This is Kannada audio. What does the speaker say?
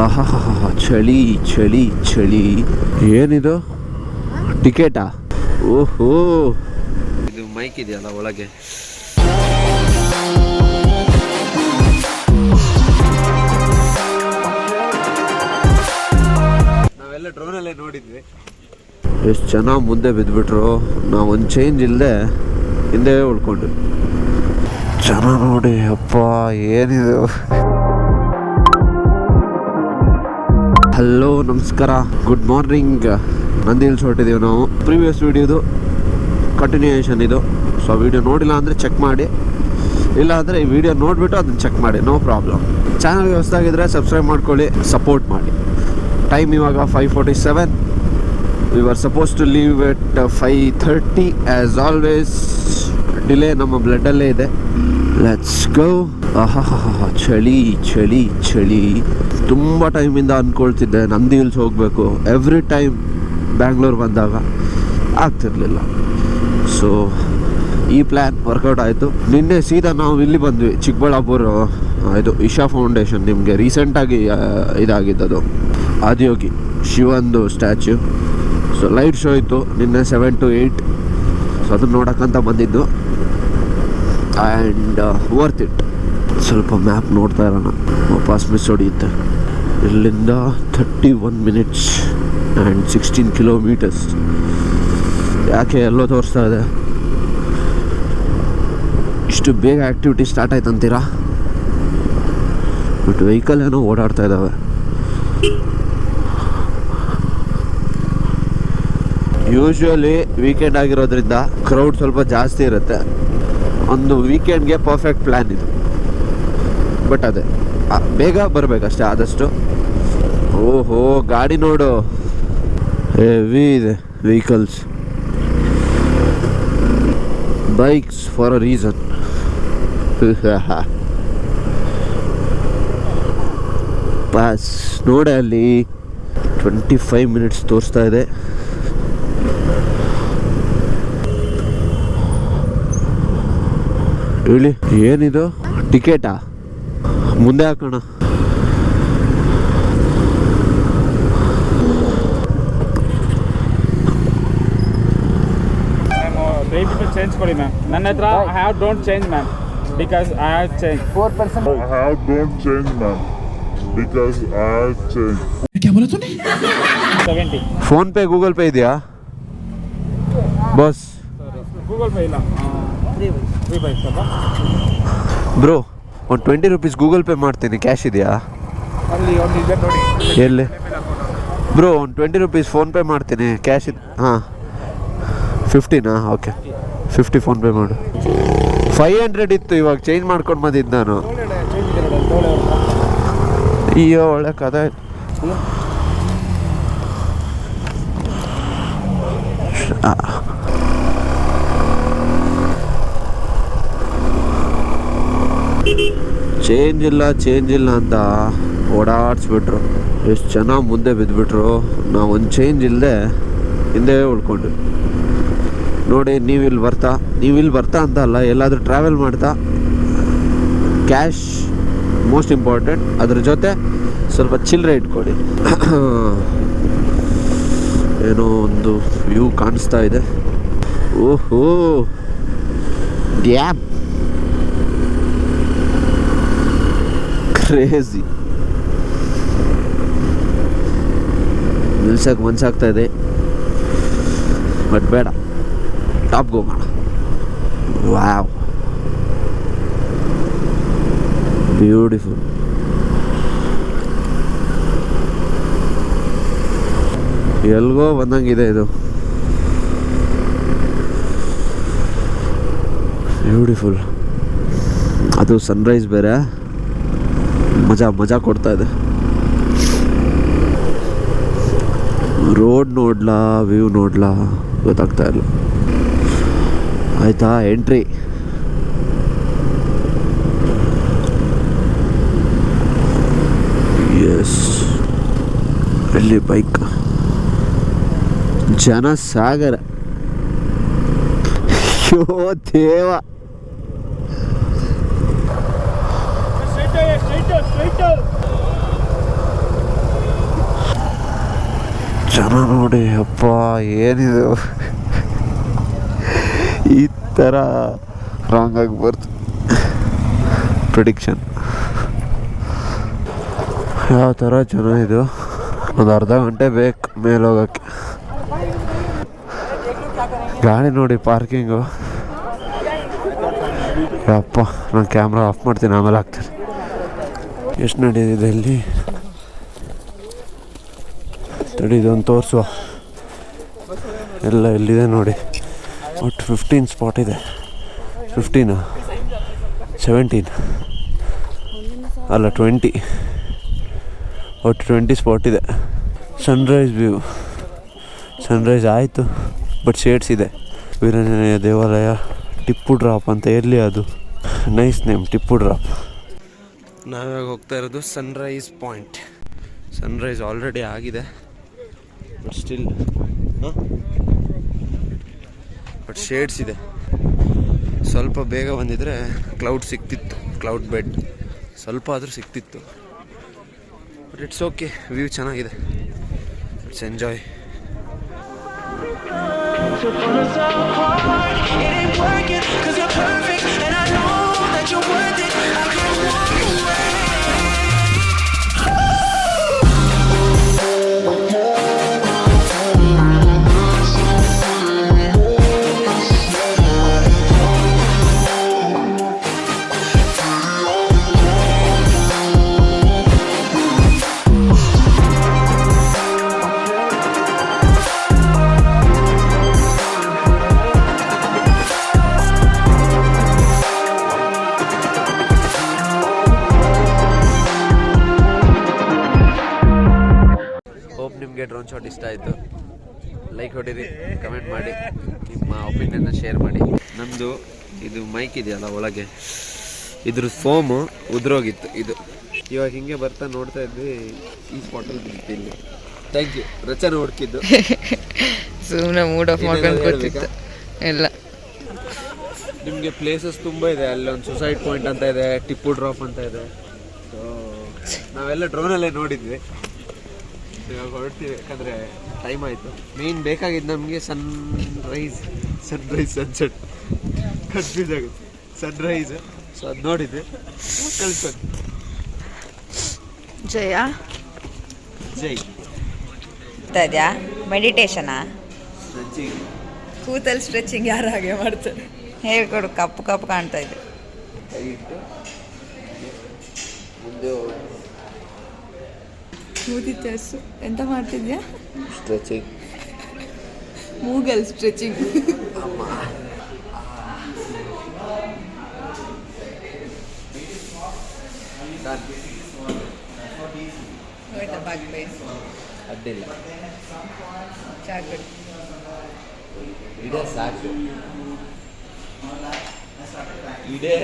ಆಹಾ ಚಳಿ ಚಳಿ ಚಳಿ. ಏನಿದು ಟಿಕೆಟಾ? ಓಹೋ, ಇದು ಮೈಕ್ ಇದೆಯಲ್ಲ ಒಳಗೆ. ನಾವೆಲ್ಲ ಡ್ರೋನಲ್ಲೇ ನೋಡಿದ್ವಿ. ಎಷ್ಟು ಚೆನ್ನಾಗಿ ಮುಂದೆ ಬಿದ್ದುಬಿಟ್ರು. ನಾವು ಒಂದು ಚೇಂಜ್ ಇಲ್ಲದೆ ಹಿಂದೆ ಉಳ್ಕೊಂಡು. ಚೆನ್ನಾಗಿ ನೋಡಿ ಅಪ್ಪ, ಏನಿದು. ಹಲೋ ನಮಸ್ಕಾರ, ಗುಡ್ ಮಾರ್ನಿಂಗ್. ನಂದಿ ಹಿಲ್ಸ್ ಹೊರಟಿದ್ದೀವಿ ನಾವು. ಪ್ರೀವಿಯಸ್ ವೀಡಿಯೋದು ಕಂಟಿನ್ಯೂಯೇಷನ್ ಇದು. ಸೊ ವಿಡಿಯೋ ನೋಡಿಲ್ಲ ಅಂದರೆ ಚೆಕ್ ಮಾಡಿ, ಇಲ್ಲ ಅಂದರೆ ಈ ವಿಡಿಯೋ ನೋಡಿಬಿಟ್ಟು ಅದನ್ನು ಚೆಕ್ ಮಾಡಿ, ನೋ ಪ್ರಾಬ್ಲಮ್. ಚಾನಲ್ಗೆ ಹೊಸದಾಗಿದ್ದರೆ ಸಬ್ಸ್ಕ್ರೈಬ್ ಮಾಡ್ಕೊಳ್ಳಿ, ಸಪೋರ್ಟ್ ಮಾಡಿ. ಟೈಮ್ ಇವಾಗ 5:47. We were suppose to leave at 5:30. As always delay ನಮ್ಮ ಬ್ಲಡ್ಡಲ್ಲೇ ಇದೆ. Let's go. ಆಹಾ ಚಳಿ ಚಳಿ ಚಳಿ. ತುಂಬ ಟೈಮಿಂದ ಅಂದ್ಕೊಳ್ತಿದ್ದೆ ನಂದಿ ಹಿಲ್ಸ್ ಹೋಗಬೇಕು. ಎವ್ರಿ ಟೈಮ್ ಬ್ಯಾಂಗ್ಳೂರ್ ಬಂದಾಗ ಆಗ್ತಿರ್ಲಿಲ್ಲ. ಸೊ ಈ ಪ್ಲ್ಯಾನ್ ವರ್ಕೌಟ್ ಆಯಿತು. ನಿನ್ನೆ ಸೀದಾ ನಾವು ಇಲ್ಲಿ ಬಂದ್ವಿ, ಚಿಕ್ಕಬಳ್ಳಾಪುರ. ಇದು ಇಶಾ ಫೌಂಡೇಶನ್, ನಿಮಗೆ ರೀಸೆಂಟಾಗಿ ಇದಾಗಿದ್ದದು, ಆದಿಯೋಗಿ ಶಿವಂದು ಸ್ಟ್ಯಾಚ್ಯೂ. ಸೊ ಲೈಟ್ ಶೋ ಇತ್ತು ನಿನ್ನೆ 7 to 8. ಸೊ ಅದನ್ನು ನೋಡೋಕ್ಕಂತ ಬಂದಿದ್ದು. And worth it. ಸ್ವಲ್ಪ ಮ್ಯಾಪ್ ನೋಡ್ತಾ ಇರೋಣ, ವಾಪಸ್ ಮಿಸ್ ಹೊಡೆಯುತ್ತೆ. ಇಲ್ಲಿಂದ 31 minutes ಆ್ಯಂಡ್ 16 kilometers. ಯಾಕೆ ಎಲ್ಲೋ ತೋರಿಸ್ತಾ ಇದೆ? ಇಷ್ಟು ಬೇಗ ಆ್ಯಕ್ಟಿವಿಟಿ ಸ್ಟಾರ್ಟ್ ಆಯ್ತು ಅಂತೀರಾ? ಬಟ್ ವೆಹಿಕಲ್ ಏನೋ ಓಡಾಡ್ತಾ ಇದ್ದಾವೆ. ಯೂಶ್ವಲಿ ವೀಕೆಂಡ್ ಆಗಿರೋದ್ರಿಂದ ಕ್ರೌಡ್ ಸ್ವಲ್ಪ ಜಾಸ್ತಿ ಇರುತ್ತೆ. ಒಂದು ವೀಕೆಂಡ್ಗೆ ಪರ್ಫೆಕ್ಟ್ ಪ್ಲ್ಯಾನ್ ಇದು. ಬಟ್ ಅದೇ ಬೇಗ ಬರಬೇಕಷ್ಟೇ ಆದಷ್ಟು. ಓಹೋ, ಗಾಡಿ ನೋಡು, ಹೆವಿ ಇದೆ vehicles. Bikes for a reason. Bus ನೋಡೆ ಅಲ್ಲಿ 25 minutes ತೋರಿಸ್ತಾ ಇದೆ. ಹೇಳಿ, ಏನಿದು ಟಿಕೆಟಾ? ಮುಂದೆ ಹಾಕೋಣ. ದಯವಿಟ್ಟು ಚೇಂಜ್ ಕೊಡಿ ಮ್ಯಾಮ್. ನನ್ನ ಹತ್ರ I have don't change ma'am, because I have change 4%. I have don't change ma'am because I have changed. क्या बोला तूने? 70. ಫೋನ್ ಪೇ ಗೂಗಲ್ ಪೇ ಇದೆಯಾ ಬಾಸ್? ಗೂಗಲ್ ಪೇ ಇಲ್ಲ. 3 ಬೈ ಸ್ವಲ್ಪ ಬ್ರೋ, ಒಂದು 20 rupees ಗೂಗಲ್ ಪೇ ಮಾಡ್ತೀನಿ. ಕ್ಯಾಶ್ ಇದೆಯಾ? ಅಲ್ಲಿ ಒಂದು ಇದೆ ನೋಡಿ. ಎಲ್ಲಿ ಬ್ರೋ? ಒಂದು 20 rupees ಫೋನ್ ಪೇ ಮಾಡ್ತೀನಿ. ಕ್ಯಾಶ್ ಇದೆ? ಹಾಂ, 50ನಾ? ಓಕೆ, 50 ಫೋನ್ ಪೇ ಮಾಡು. 500 ಇತ್ತು, ಇವಾಗ ಚೇಂಜ್ ಮಾಡ್ಕೊಂಡು ಬಂದಿದ್ದು ನಾನು. ಅಯ್ಯೋ, ಒಳ್ಳೆ ಕಥೆ. ಚೇಂಜ್ ಇಲ್ಲ ಅಂತ ಓಡಾಡಿಸ್ಬಿಟ್ರು. ಎಷ್ಟು ಚೆನ್ನಾಗಿ ಮುಂದೆ ಬಿದ್ದುಬಿಟ್ರು. ನಾವು ಒಂದು ಚೇಂಜ್ ಇಲ್ಲದೆ ಹಿಂದೆ ಉಳ್ಕೊಂಡು. ನೋಡಿ, ನೀವಿಲ್ಲಿ ಬರ್ತಾ ಅಂತ ಅಲ್ಲ, ಎಲ್ಲಾದರೂ ಟ್ರಾವೆಲ್ ಮಾಡ್ತಾ ಕ್ಯಾಶ್ ಮೋಸ್ಟ್ ಇಂಪಾರ್ಟೆಂಟ್. ಅದ್ರ ಜೊತೆ ಸ್ವಲ್ಪ ಚಿಲ್ಲರೆ ಇಟ್ಕೊಡಿ. ಏನೋ ಒಂದು ವ್ಯೂ ಕಾಣಿಸ್ತಾ ಇದೆ. ಓಹೋ, ಡ್ಯಾಮ್ ಕ್ರೇಜಿ. ನಿಲ್ಸಕ್ಕೆ ಮನ್ಸಾಗ್ತಾ ಇದೆ, ಬಟ್ ಬೇಡ, ಟಾಪ್ಗೆ ಹೋಗೋಣ. Wow, beautiful. ಎಲ್ಗೋ ಬಂದಂಗಿದೆ ಇದು. ಬ್ಯೂಟಿಫುಲ್. ಅದು ಸನ್ರೈಸ್ ಬೇರೆ, ಮಜಾ ಕೊಡ್ತಾ ಇದೆ. ರೋಡ್ ನೋಡ್ಲಾ ವ್ಯೂ ನೋಡ್ಲಾ ಗೊತ್ತಾಗ್ತಾ ಇಲ್ಲ. ಆಯ್ತಾ ಎಂಟ್ರಿ. ಎಸ್, ಇಲ್ಲಿ ಬೈಕ್ ಜನ ಸಾಗರ. ಯೋ ದೇವ, ಜನ ನೋಡಿ ಅಪ್ಪ ಏನಿದು ಈ ಥರ ರಾಂಗ್ ಆಗಬಾರ್ದು ಪ್ರಿಡಿಕ್ಷನ್. ಯಾವ ಥರ ಜನ ಇದು, ಒಂದು ಅರ್ಧ ಗಂಟೆ ಬೇಕು ಮೇಲೆ ಹೋಗೋಕ್ಕೆ. ಗಾಡಿ ನೋಡಿ ಪಾರ್ಕಿಂಗು. ಅಪ್ಪ ನಾನು ಕ್ಯಾಮ್ರಾ ಆಫ್ ಮಾಡ್ತೀನಿ, ಆಮೇಲೆ ಹಾಕ್ತೀನಿ. ಎಷ್ಟು ನಡೆದಿದೆ ಇಲ್ಲಿ ತಡಿ, ಇದೊಂದು ತೋರಿಸುವ. ಎಲ್ಲ ಎಲ್ಲಿದೆ ನೋಡಿ. ಒಟ್ಟು 15 ಸ್ಪಾಟ್ ಇದೆ. 15 17 ಅಲ್ಲ 20, ಒಟ್ಟು 20 ಸ್ಪಾಟ್ ಇದೆ. ಸನ್ರೈಸ್ ವ್ಯೂ, ಸನ್ರೈಸ್ ಆಯಿತು, ಬಟ್ ಶೇಡ್ಸ್ ಇದೆ. ವೀರಾಂಜನೇಯ ದೇವಾಲಯ, ಟಿಪ್ಪು ಡ್ರಾಪ್ ಅಂತ. ಎಲ್ಲಿ ಅದು? Nice name, Tipu drop. ನಾವಿವಾಗ ಹೋಗ್ತಾ ಇರೋದು ಸನ್ರೈಸ್ ಪಾಯಿಂಟ್. ಸನ್ರೈಸ್ ಆಲ್ರೆಡಿ ಆಗಿದೆ, ಬಟ್ ಸ್ಟಿಲ್ ಬಟ್ ಶೇಡ್ಸ್ ಇದೆ. ಸ್ವಲ್ಪ ಬೇಗ ಬಂದಿದ್ರೆ ಕ್ಲೌಡ್ ಸಿಕ್ತಿತ್ತು, ಕ್ಲೌಡ್ ಬೆಡ್ ಸ್ವಲ್ಪ ಆದರೂ ಸಿಕ್ತಿತ್ತು. ಬಟ್ ಇಟ್ಸ್ ಓಕೆ, ವ್ಯೂ ಚೆನ್ನಾಗಿದೆ. It's enjoy. ನಿಮಗೆ ಡ್ರೋನ್ ಶಾಟ್ ಇಷ್ಟ ಆಯಿತು, ಲೈಕ್ ಹೊಡೀರಿ, ಕಮೆಂಟ್ ಮಾಡಿ, ನಿಮ್ಮ ಒಪಿನಿಯನ್ನ ಶೇರ್ ಮಾಡಿ. ನಮ್ಮದು ಇದು ಮೈಕ್ ಇದೆಯಲ್ಲ ಒಳಗೆ, ಇದ್ರ ಫೋಮು ಉದ್ರೋಗಿತ್ತು. ಇದು ಇವಾಗ ಹಿಂಗೆ ಬರ್ತಾ ನೋಡ್ತಾ ಇದ್ವಿ, ಈ ಸ್ಪಾಟಲ್ಲಿ ಬಿತ್ತು ಇಲ್ಲಿ. Thank you. ರಚನೆ ಹುಡುಕಿದ್ದು ಸುಮ್ಮನೆ ಮೂಡ್ ಆಫ್ ಮಾಡ್ಕೊಂಡು ಗೊತ್ತಿತ್ತು ಎಲ್ಲ. ನಿಮಗೆ ಪ್ಲೇಸಸ್ ತುಂಬ ಇದೆ. ಅಲ್ಲೊಂದು ಸುಸೈಡ್ ಪಾಯಿಂಟ್ ಅಂತ ಇದೆ, ಟಿಪ್ಪು ಡ್ರಾಪ್ ಅಂತ ಇದೆ. ಸೊ ನಾವೆಲ್ಲ ಡ್ರೋನಲ್ಲೇ ನೋಡಿದ್ವಿ. ಇವಾಗ ಹೊರಡ್ತೀವಿ, ಯಾಕಂದರೆ ಟೈಮ್ ಆಯಿತು. ಮೇನ್ ಬೇಕಾಗಿದ್ದು ನಮಗೆ ಸನ್ರೈಸ್ ಸನ್ಸೆಟ್ ಕನ್ಫ್ಯೂಸ್ ಆಗುತ್ತೆ. ಸನ್ರೈಸ್, ಸೊ ಅದು ನೋಡಿದ್ವಿ, ಕಳಿಸ್ಬೇಕು. ಜಯ ಜೈ ಇದೆಯಾ ಮೆಡಿಟೇಷನಾ? ಸ್ಟ್ರೆಚಿಂಗ್, ಕೂತಲ್ಲಿ ಸ್ಟ್ರೆಚಿಂಗ್ ಯಾರು ಹಾಗೆ ಮಾಡ್ತಾರೆ? ಹೇಳ್ಕೊಡು. ಕಪ್ಪು ಕಪ್ಪು ಕಾಣ್ತಾ ಇದೆ. ಕೈ ಇಟ್ಟು ಮುಂದೆ ಮೂದಿತ್ತು ಹಸು. ಎಂತ ಮಾಡ್ತಿದ್ಯಾ? ಸ್ಟ್ರೆಚಿಂಗ್, ಮೂಗಲ್ ಸ್ಟ್ರೆಚಿಂಗ್. ಅಡ್ಡಿಲ್ಲ, ಚಾಕಡಿ ಇದೇ ಸಾಕು, ಇದೇ